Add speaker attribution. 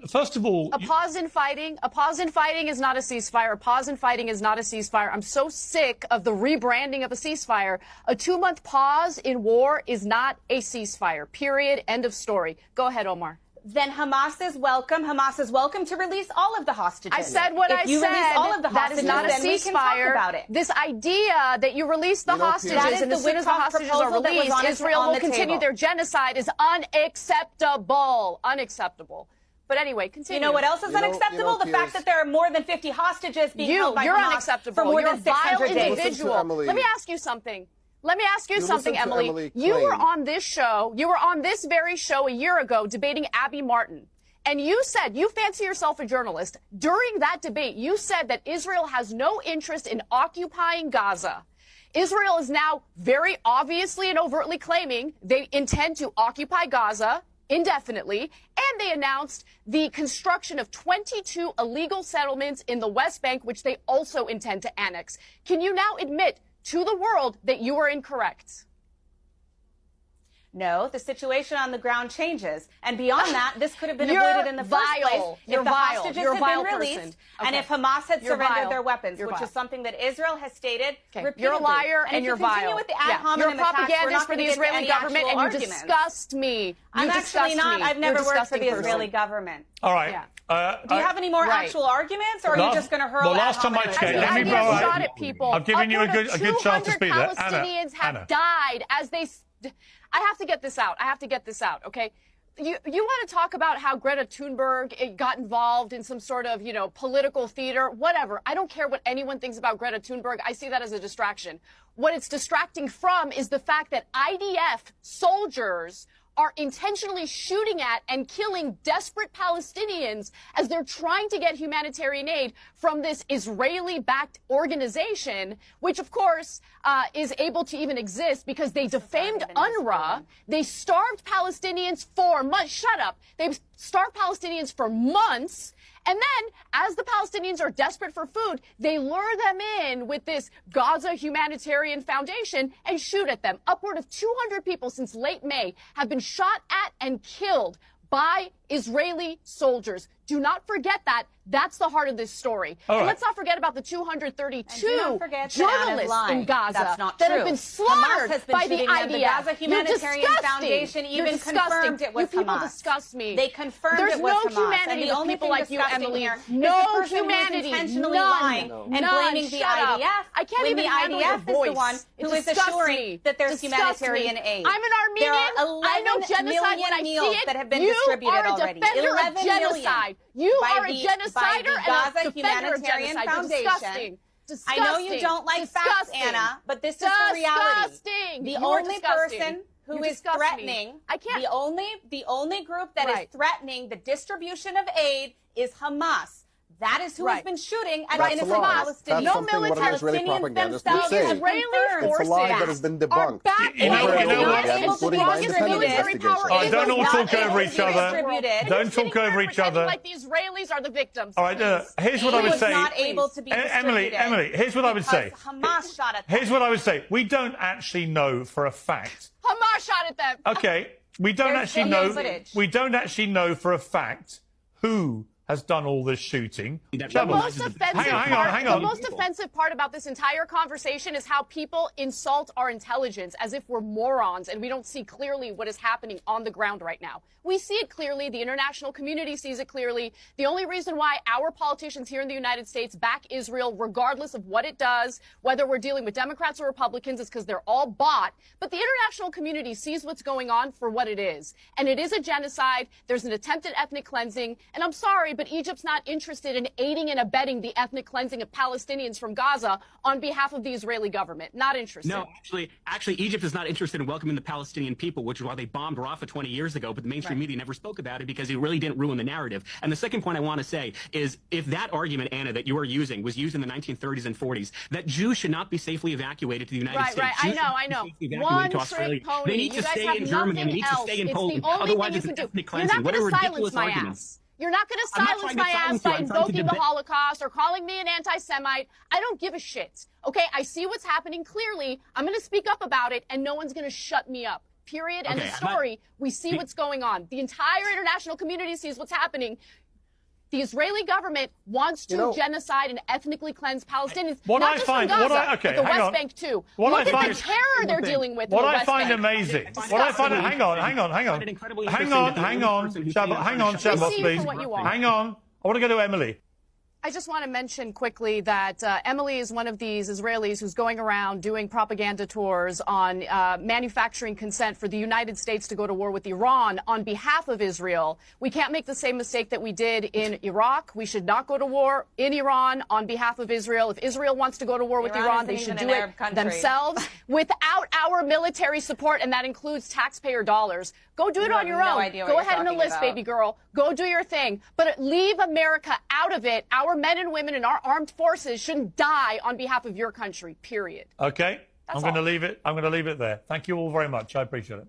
Speaker 1: First of all,
Speaker 2: a pause in fighting is not a ceasefire. A pause in fighting is not a ceasefire. I'm so sick of the rebranding of a ceasefire. A 2-month pause in war is not a ceasefire. Period. End of story. Go ahead, Omar.
Speaker 3: Then Hamas is welcome. Hamas is welcome to release all of the hostages.
Speaker 2: I said what I said.
Speaker 3: If you release all of the
Speaker 2: that
Speaker 3: hostages,
Speaker 2: is not a
Speaker 3: then we can talk
Speaker 2: ceasefire.
Speaker 3: about it.
Speaker 2: This idea that you release the hostages and as soon as the hostages are released, Israel will continue their genocide is unacceptable. Unacceptable. But anyway, continue.
Speaker 3: You know what else is unacceptable? The fact that there are more than 50 hostages being held by
Speaker 2: Hamas
Speaker 3: unacceptable. For more than 600 days.
Speaker 2: Individual. Let me ask you something. Emily. You were on this show. You were on this very show a year ago debating Abby Martin. And you said, you fancy yourself a journalist. During that debate, you said that Israel has no interest in occupying Gaza. Israel is now very obviously and overtly claiming they intend to occupy Gaza indefinitely, and they announced the construction of 22 illegal settlements in the West Bank, which they also intend to annex. Can you now admit to the world that you are incorrect?
Speaker 3: No, the situation on the ground changes. And beyond that, this could have been avoided in the first place if the hostages had been released and if Hamas had surrendered their weapons, which is something that Israel has stated repeatedly.
Speaker 2: You're a liar and you're vile.
Speaker 3: Continue with the ad hominem
Speaker 2: you're a propagandist for the Israeli government and you disgust me.
Speaker 3: I'm actually not. I've never worked for the Israeli government.
Speaker 1: All right.
Speaker 3: Do you have any more actual arguments, or are you just going to hurl?
Speaker 1: The last time I checked, let me blow
Speaker 2: shot at people.
Speaker 1: I've given you a good chance to speak there.
Speaker 2: Palestinians have died as they. I have to get this out. Okay. You want to talk about how Greta Thunberg got involved in some sort of, political theater, whatever. I don't care what anyone thinks about Greta Thunberg. I see that as a distraction. What it's distracting from is the fact that IDF soldiers are intentionally shooting at and killing desperate Palestinians as they're trying to get humanitarian aid from this Israeli-backed organization, which, of course, is able to even exist because they defamed UNRWA. They starved Palestinians for months. Shut up. They've starved Palestinians for months. And then, as the Palestinians are desperate for food, they lure them in with this Gaza Humanitarian Foundation and shoot at them. Upward of 200 people since late May have been shot at and killed by Israeli soldiers. Do not forget that. That's the heart of this story. And let's not forget about the 232 journalists in Gaza that have been slaughtered by the IDF.
Speaker 3: The Gaza Humanitarian Foundation even confirmed it was Hamas.
Speaker 2: You people disgust me.
Speaker 3: They confirmed it was Hamas.
Speaker 2: There's no humanity with people like you, Emily. No humanity.
Speaker 3: Intentionally lying and blaming the IDF.
Speaker 2: I can't even handle your voice.
Speaker 3: The IDF is the one who is assuring that there's humanitarian aid.
Speaker 2: I'm an Armenian. I know genocide when I see it.
Speaker 3: That have been distributed already.
Speaker 2: 11 genocide. You are a genocider
Speaker 3: and
Speaker 2: a defender of genocide.
Speaker 3: Foundation.
Speaker 2: Disgusting.
Speaker 3: I know you don't like facts, Anna, but this is the reality. The only person who is threatening, the only group that is threatening the distribution of aid is Hamas. That is who has been shooting at innocent Palestinians.
Speaker 2: No military
Speaker 4: themselves.
Speaker 2: Israeli forces.
Speaker 4: It's a lie that has been debunked.
Speaker 1: Don't all talk over each other. Don't talk over each other.
Speaker 2: Like the Israelis are the victims.
Speaker 1: All right, here's what I would say.
Speaker 3: Emily,
Speaker 1: here's what I would say.
Speaker 3: Hamas shot at them.
Speaker 1: Here's what I would say. We don't actually know for a fact.
Speaker 2: Hamas shot at them.
Speaker 1: Okay, we don't actually know. We don't actually know for a fact who has done all this shooting.
Speaker 2: The most offensive part about this entire conversation is how people insult our intelligence as if we're morons and we don't see clearly what is happening on the ground right now. We see it clearly. The international community sees it clearly. The only reason why our politicians here in the United States back Israel, regardless of what it does, whether we're dealing with Democrats or Republicans, is because they're all bought. But the international community sees what's going on for what it is. And it is a genocide. There's an attempted ethnic cleansing. And I'm sorry, but Egypt's not interested in aiding and abetting the ethnic cleansing of Palestinians from Gaza on behalf of the Israeli government. Not interested.
Speaker 5: No, actually, Egypt is not interested in welcoming the Palestinian people, which is why they bombed Rafah 20 years ago. But the mainstream media never spoke about it because it really didn't ruin the narrative. And the second point I want to say is if that argument, Anna, that you are using was used in the 1930s and 40s, that Jews should not be safely evacuated to the United States.
Speaker 2: Right, I know. One trick pony.
Speaker 5: They need to stay in Germany. They need to stay in Poland. Otherwise, it's an ethnic cleansing. What a ridiculous argument.
Speaker 2: You're not going to silence my ass by invoking the Holocaust or calling me an anti-Semite. I don't give a shit. Okay, I see what's happening clearly. I'm going to speak up about it, and no one's going to shut me up. period. End of story. We see what's going on. The entire international community sees what's happening. The Israeli government wants to genocide and ethnically cleanse Palestinians, not just from Gaza, but the West Bank too. Look at the terror they're dealing with in the West Bank.
Speaker 1: Amazing. What I find, hang on, Shabbos, please. Hang on. I want to go to Emily.
Speaker 2: I just want to mention quickly that Emily is one of these Israelis who's going around doing propaganda tours on manufacturing consent for the United States to go to war with Iran on behalf of Israel. We can't make the same mistake that we did in Iraq. We should not go to war in Iran on behalf of Israel. If Israel wants to go to war with Iran, they should do it themselves without our military support, and that includes taxpayer dollars. Go do it on your own. Go ahead and enlist, baby girl. Go do your thing. But leave America out of it. Our men and women in our armed forces shouldn't die on behalf of your country, period.
Speaker 1: Okay. I'm going to leave it there. Thank you all very much. I appreciate it.